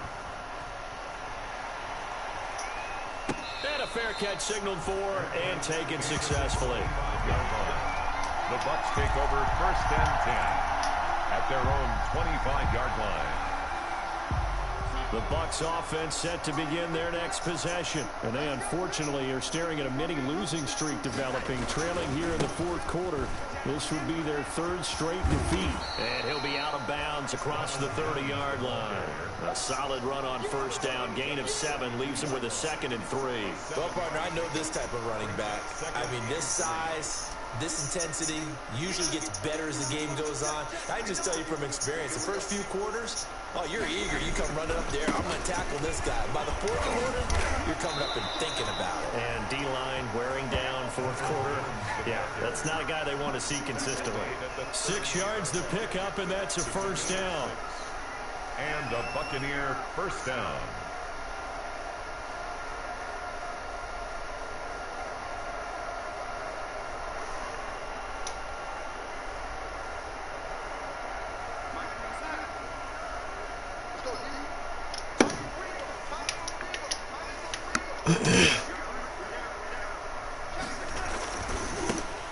And a fair catch signaled for and taken successfully. The Bucs take over 1st and 10 at their own 25-yard line. The Bucs offense set to begin their next possession. And they unfortunately are staring at a mini losing streak developing, trailing here in the 4th quarter. This would be their 3rd straight defeat. And he'll be out of bounds across the 30-yard line. A solid run on 1st down. Gain of 7 leaves him with a 2nd and 3. Well, partner, I know this type of running back. I mean, this size, this intensity usually gets better as the game goes on. I just tell you from experience, the first few quarters, oh, you're eager. You come running up there. I'm going to tackle this guy. By the 4th quarter, you're coming up and thinking about it. And D-line wearing down 4th quarter. Yeah, that's not a guy they want to see consistently. 6 yards to pick up, and that's a 1st down. And the Buccaneer 1st down.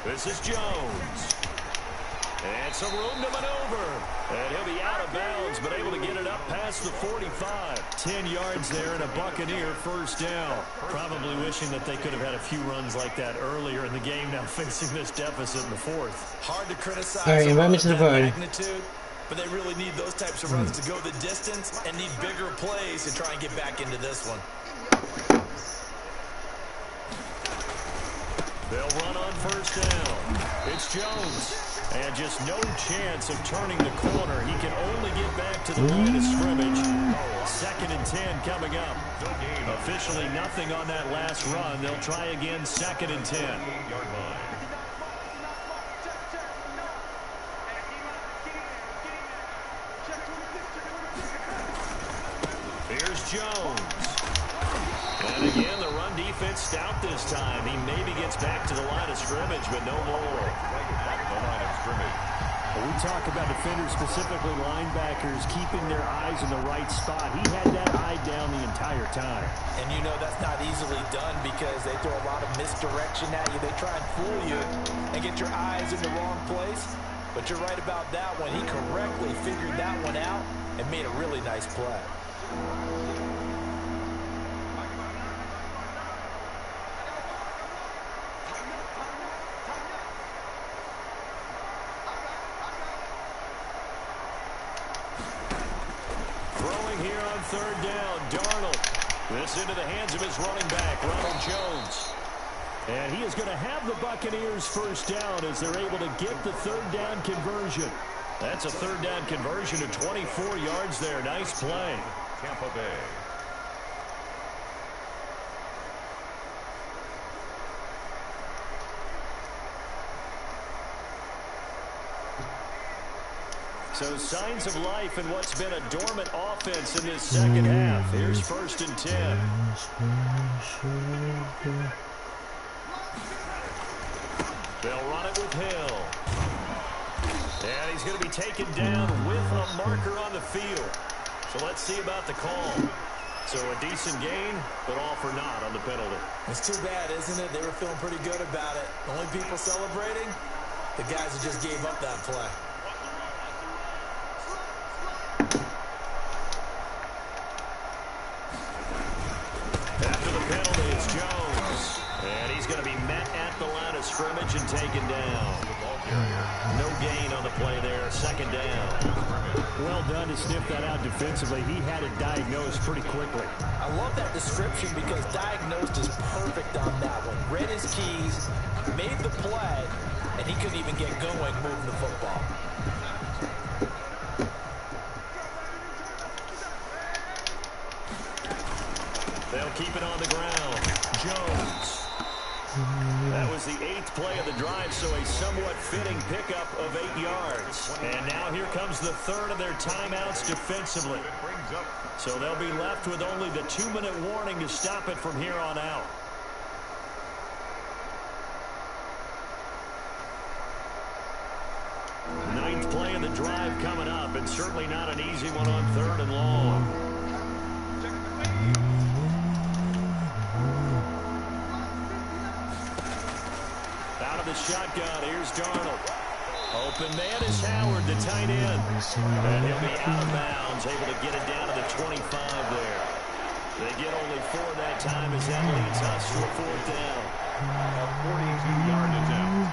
This is Jones. And some room to maneuver. And he'll be out of bounds, but able to get it up past the 45. 10 yards there and a Buccaneer 1st down. Probably wishing that they could have had a few runs like that earlier in the game, now facing this deficit in the 4th. Hard to criticize. All right, invite me to the party. Magnitude, but they really need those types of runs to go the distance and need bigger plays to try and get back into this one. They'll run on 1st down. It's Jones. And just no chance of turning the corner. He can only get back to the line of scrimmage. 2nd and 10 coming up. Officially nothing on that last run. They'll try again 2nd and 10. Here's Jones. And again, the run defense stout this time. He maybe gets back to the line of scrimmage, but no more. When we talk about defenders, specifically linebackers, keeping their eyes in the right spot. He had that eye down the entire time. And you know that's not easily done because they throw a lot of misdirection at you. They try and fool you and get your eyes in the wrong place. But you're right about that one. He correctly figured that one out and made a really nice play. third down. Darnold. This into the hands of his running back, Ronald Jones. And he is going to have the Buccaneers first down as they're able to get the third down conversion. That's a third down conversion to 24 yards there. Nice play. Tampa Bay. So signs of life in what's been a dormant offense in this second half. Here's 1st and 10. They'll run it with Hill. And he's going to be taken down with a marker on the field. So let's see about the call. So a decent gain, but all for naught on the penalty. It's too bad, isn't it? They were feeling pretty good about it. The only people celebrating, the guys who just gave up that play. After the penalty, it's Jones. And he's going to be met at the line of scrimmage and taken down. No gain on the play there. 2nd down. Well done to sniff that out defensively. He had it diagnosed pretty quickly. I love that description because diagnosed is perfect on that one. Read his keys, made the play, and he couldn't even get going moving the football. They'll keep it on the ground. Jones. That was the 8th play of the drive, so a somewhat fitting pickup of 8 yards. And now here comes the 3rd of their timeouts defensively. So they'll be left with only the 2-minute warning to stop it from here on out. Ninth play of the drive coming up, and certainly not an easy one on 3rd and long. Out of the shotgun, here's Darnold. Open man is Howard, the tight end. And he'll be out of bounds, able to get it down to the 25 there. They get only 4 that time as that leads us to a 4th down. A 42-yard attempt.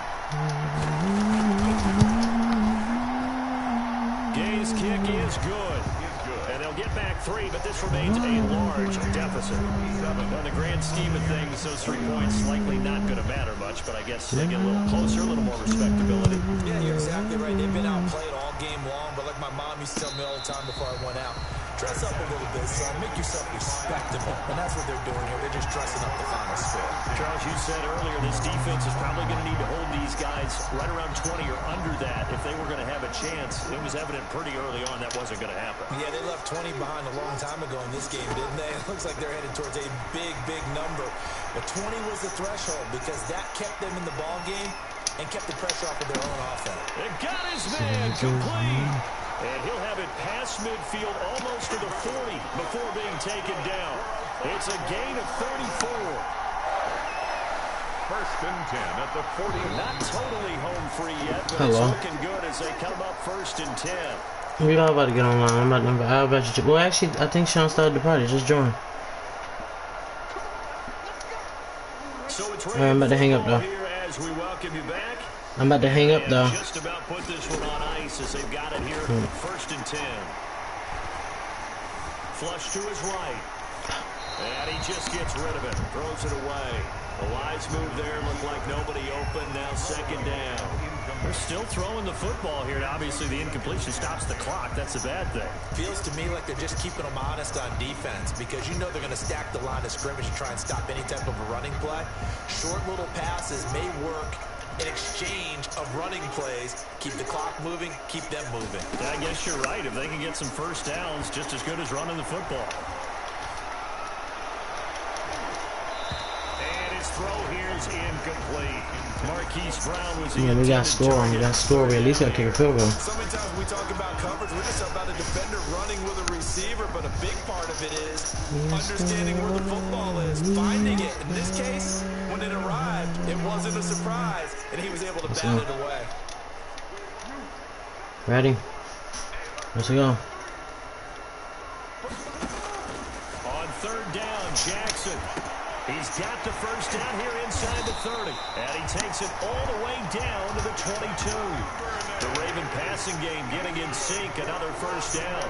Gay's kick is good. And they'll get back 3, but this remains a large deficit. On the grand scheme of things, those 3 points likely not going to matter much, but I guess they get a little closer, a little more respectability. Yeah, you're exactly right. They've been outplayed all game long, but like my mom used to tell me all the time before I went out, dress up a little bit, son. Make yourself respectable. And that's what they're doing here. They're just dressing up the final score. Charles, you said earlier this defense is probably going to need to hold these guys right around 20 or under that if they were going to have a chance. It was evident pretty early on that wasn't going to happen. Yeah, they left 20 behind a long time ago in this game, didn't they? It looks like they're headed towards a big, big number. But 20 was the threshold because that kept them in the ball game and kept the pressure off of their own offense. It got his man complete. And he'll have it past midfield almost to the 40 before being taken down. It's a gain of 34. 1st and 10 at the 40. Not totally home free yet, but it's looking good as they come up 1st and 10. We all about to get online. I'm about to. Well, actually, I think Sean started the party. Just join. So it's I'm about to hang up though. here as we welcome you back. I'm about to hang up though. Just about put this one on ice as they've got it here. 1st and 10. Flush to his right. And he just gets rid of it. Throws it away. A wise move there. Looked like nobody open. Now 2nd down. They're still throwing the football here. Obviously, the incompletion stops the clock. That's a bad thing. Feels to me like they're just keeping them honest on defense because you know they're going to stack the line of scrimmage and try and stop any type of a running play. Short little passes may work in exchange of running plays. Keep the clock moving, keep them moving. Yeah, I guess you're right. If they can get some first downs, just as good as running the football. And his throw here is incomplete. Marquise Brown was the We got score. We got score. We at least got to kick a field goal. So many times we talk about coverage, we're just about a defender running with a receiver, but a big part of it is understanding where the football is, finding it. In this case, when it arrived, it wasn't a surprise, and he was able to bat it away. Ready? Let's go. On 3rd down, Jackson. He's got the first down here inside the 30. And he takes it all the way down to the 22. The Raven passing game getting in sync. Another first down.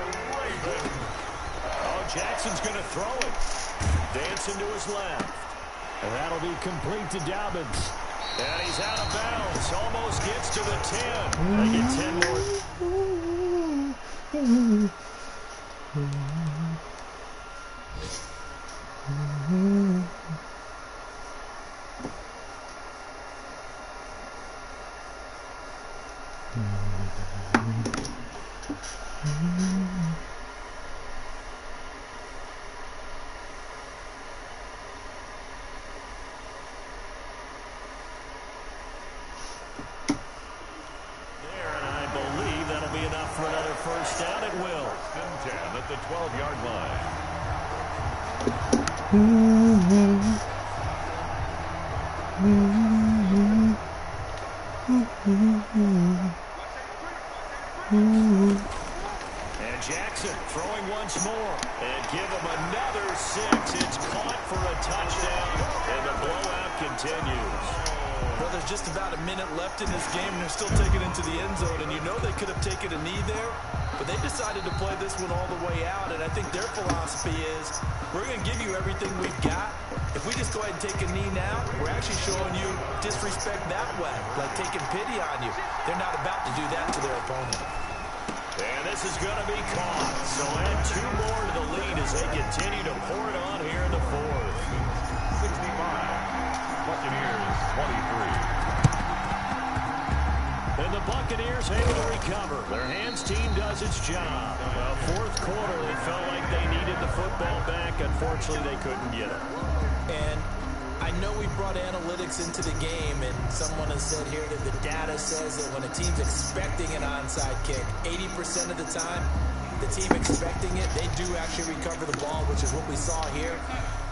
A Jackson's going to throw it. Dancing to his left. And that'll be complete to Dobbins. And he's out of bounds. Almost gets to the 10. They get 10 more. First down, it will. 10 at the 12-yard line. And Jackson throwing once more. And give him another 6. It's caught for a touchdown. And the blowout continues. Well, there's just about a minute left in this game, and they're still taking it into the end zone. And you know they could have taken a knee there, but they decided to play this one all the way out. And I think their philosophy is, we're going to give you everything we've got. If we just go ahead and take a knee now, we're actually showing you disrespect that way, like taking pity on you. They're not about to do that to their opponent. And this is going to be caught. So add 2 more to the lead as they continue to pour it on here in the fourth. 65. Buccaneers 23. And the Buccaneers able to recover. Their hands team does its job. Fourth quarter, they felt like they needed the football back. Unfortunately, they couldn't get it. And I know we brought analytics into the game, and someone has said here that the data says that when a team's expecting an onside kick, 80% of the time, the team expecting it, they do actually recover the ball, which is what we saw here.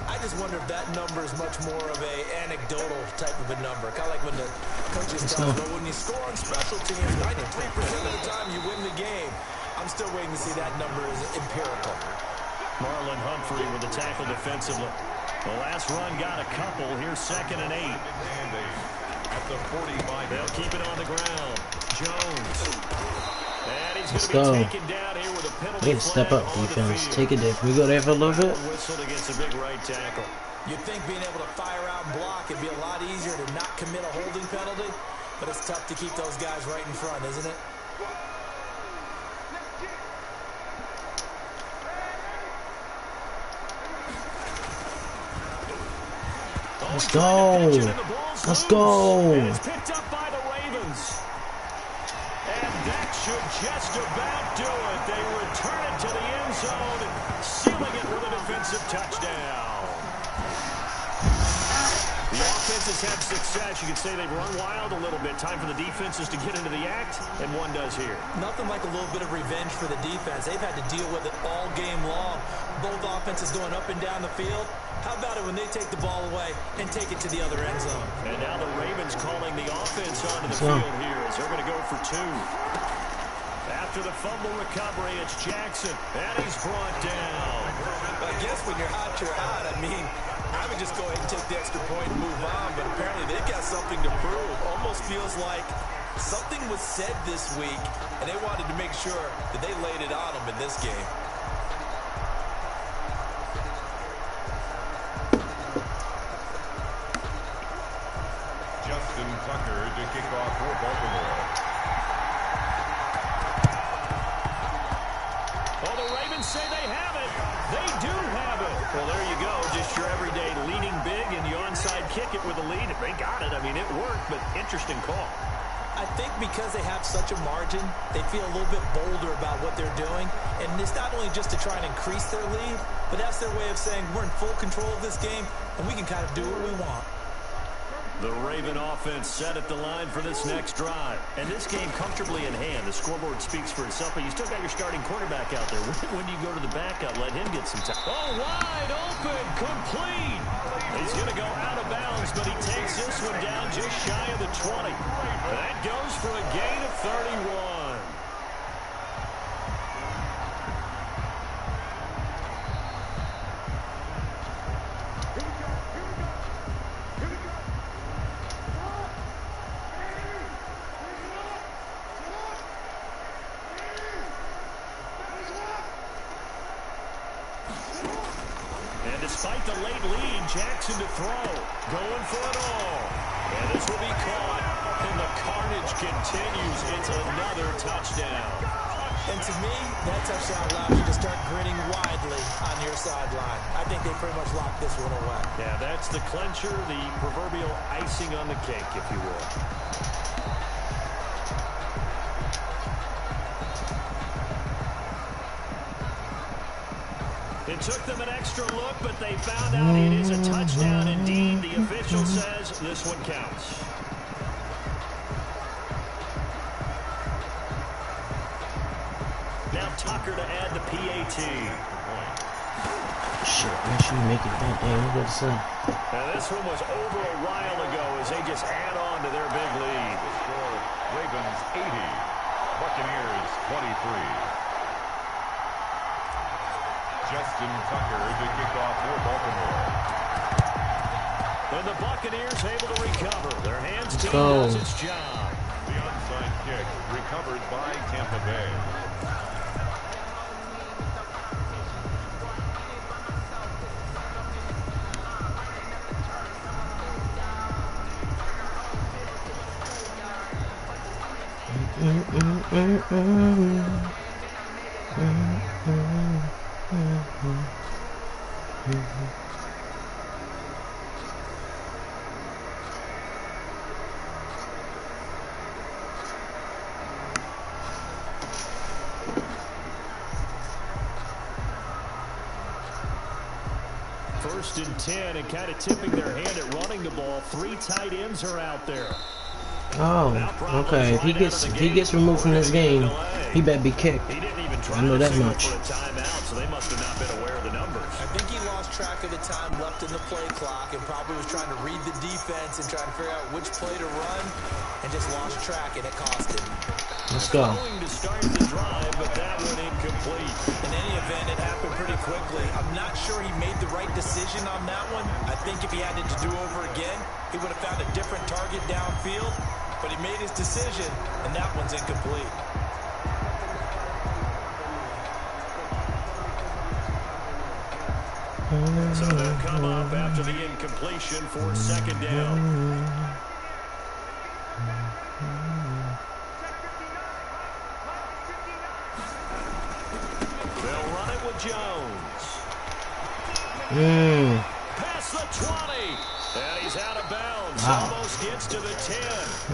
I just wonder if that number is much more of a anecdotal type of a number. Kind of like when the coaches tell us, well, when you score on special teams, 93% of the time you win the game. I'm still waiting to see that number is empirical. Marlon Humphrey with the tackle defensively. The last run got a couple. Here's 2nd and 8. At the 45. They'll keep it on the ground. Jones. And he's Let's going to go. be taken down here with a penalty. We need to step up defense. Take it there. Can we go there for a little bit? Whistled against a big right tackle. You'd think being able to fire out and block would be a lot easier to not commit a holding penalty, but it's tough to keep those guys right in front, isn't it? Let's go. Let's go. And it's picked up by the Ravens. And that should just about do it. They return it to the end zone, sealing it with a defensive touchdown. The offenses have success. You could say they've run wild a little bit. Time for the defenses to get into the act, and one does here. Nothing like a little bit of revenge for the defense. They've had to deal with it all game long. Both offenses going up and down the field. How about it when they take the ball away and take it to the other end zone? And now the Ravens calling the offense onto the field here as they're going to go for 2. After the fumble recovery, it's Jackson, and he's brought down. I guess when you're hot, you're hot. I mean, I would just go ahead and take the extra point and move on, but apparently they've got something to prove. Almost feels like something was said this week, and they wanted to make sure that they laid it on them in this game. Justin Tucker to kick off for Baltimore. Oh, the Ravens say they have it. They do have it. Well, there you go. Just your everyday leading big, and you onside kick it with a lead. They got it. I mean, it worked, but interesting call. I think because they have such a margin, they feel a little bit bolder about what they're doing. And it's not only just to try and increase their lead, but that's their way of saying we're in full control of this game, and we can kind of do what we want. The Raven offense set at the line for this next drive. And this game comfortably in hand. The scoreboard speaks for itself, but you still got your starting quarterback out there. When do you go to the backup? Let him get some time. Oh, wide open, complete. He's going to go out of bounds, but he takes this one down just shy of the 20. That goes for a gain of 31. despite the late lead, Jackson to throw. Going for it all. And this will be caught. And the carnage continues. It's another touchdown. And to me, that touchdown allows you to start grinning widely on your sideline. I think they pretty much locked this one away. Yeah, that's the clincher, the proverbial icing on the cake, if you will. It took them an extra look, but they found out it is a touchdown indeed. The official says this one counts. Now Tucker to add the PAT. Shit, make sure you make it that damn. What to say? Now this one was over a while ago as they just add on to their big lead. The score, Ravens 80, Buccaneers 23. Justin Tucker to kick off for Baltimore. And the Buccaneers able to recover. Their hands team go. does its job. The onside kick recovered by Tampa Bay. First and 10 and kind of tipping their hand at running the ball. 3 tight ends are out there. Oh, okay. If he gets removed from this game, he better be kicked. He didn't even try I know to that signal much. for a timeout, so they must have not been aware of the numbers. I think he lost track of the time left in the play clock and probably was trying to read the defense and trying to figure out which play to run and just lost track, and it cost him. Let's go. Going to start the drive, but that one incomplete. In any event, it happened pretty quickly. I'm not sure he made the right decision on that one. I think if he had it to do over again, he would have found a different target downfield, but he made his decision, and that one's incomplete. So they'll come up after the incompletion for second down. They'll run it with Jones. Past the 20. And he's out of bounds. Wow. Almost gets to the 10.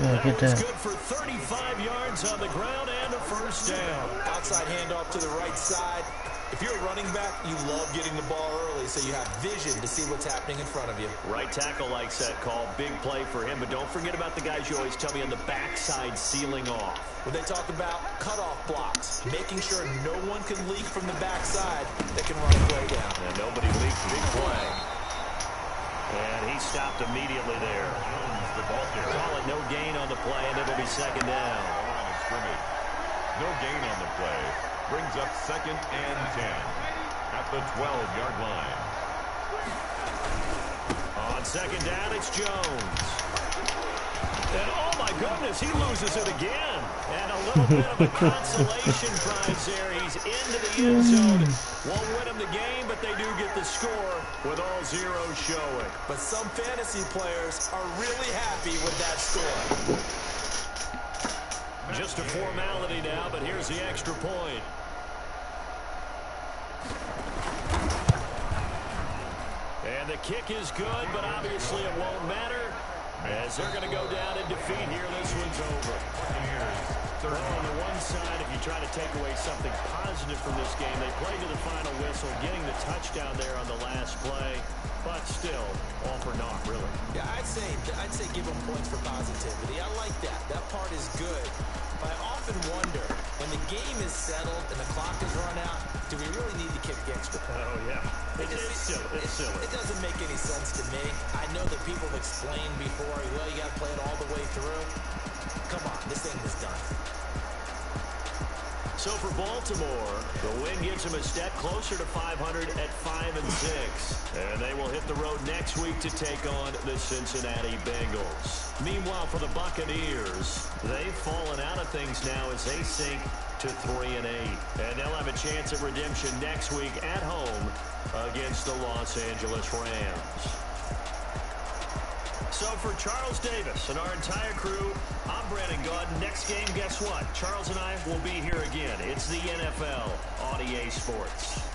Yeah, That get one's that. good for 35 yards on the ground and a first down. Outside handoff to the right side. If you're a running back, you love getting the ball early so you have vision to see what's happening in front of you. Right tackle likes that call. Big play for him. But don't forget about the guys you always tell me on the backside sealing off. When they talk about cutoff blocks, making sure no one can leak from the backside that can run a play down. And nobody leaked. Big play. And he stopped immediately there. Jones, the ball carrier. Call it no gain on the play, and it'll be second down. Line of scrimmage. No gain on the play. Brings up second and 10 at the 12-yard line. On second down, it's Jones. And oh my goodness, he loses it again. And a little bit of a consolation prize there. He's into the end zone. Won't win him the game, but they do get the score with all zeros showing. But some fantasy players are really happy with that score. Just a formality now, but here's the extra point. And the kick is good, but obviously it won't matter as they're going to go down in defeat here. This one's over. Well, on the one side, if you try to take away something positive from this game, they played to the final whistle, getting the touchdown there on the last play, but still, all for naught, really. Yeah, I'd say give them points for positivity. I like that. That part is good. But I often wonder, when the game is settled and the clock is run out, do we really need to kick the extra point? Oh, yeah. It's silly. It's silly. It doesn't make any sense to me. I know that people have explained before, well, you got to play it all the way through. Come on, this thing was done. So for Baltimore, the win gets them a step closer to 500 at 5-6. And they will hit the road next week to take on the Cincinnati Bengals. Meanwhile, for the Buccaneers, they've fallen out of things now as they sink to 3-8. And they'll have a chance at redemption next week at home against the Los Angeles Rams. So for Charles Davis and our entire crew, I'm Brandon Gaudin. Next game, guess what? Charles and I will be here again. It's the NFL on EA Sports.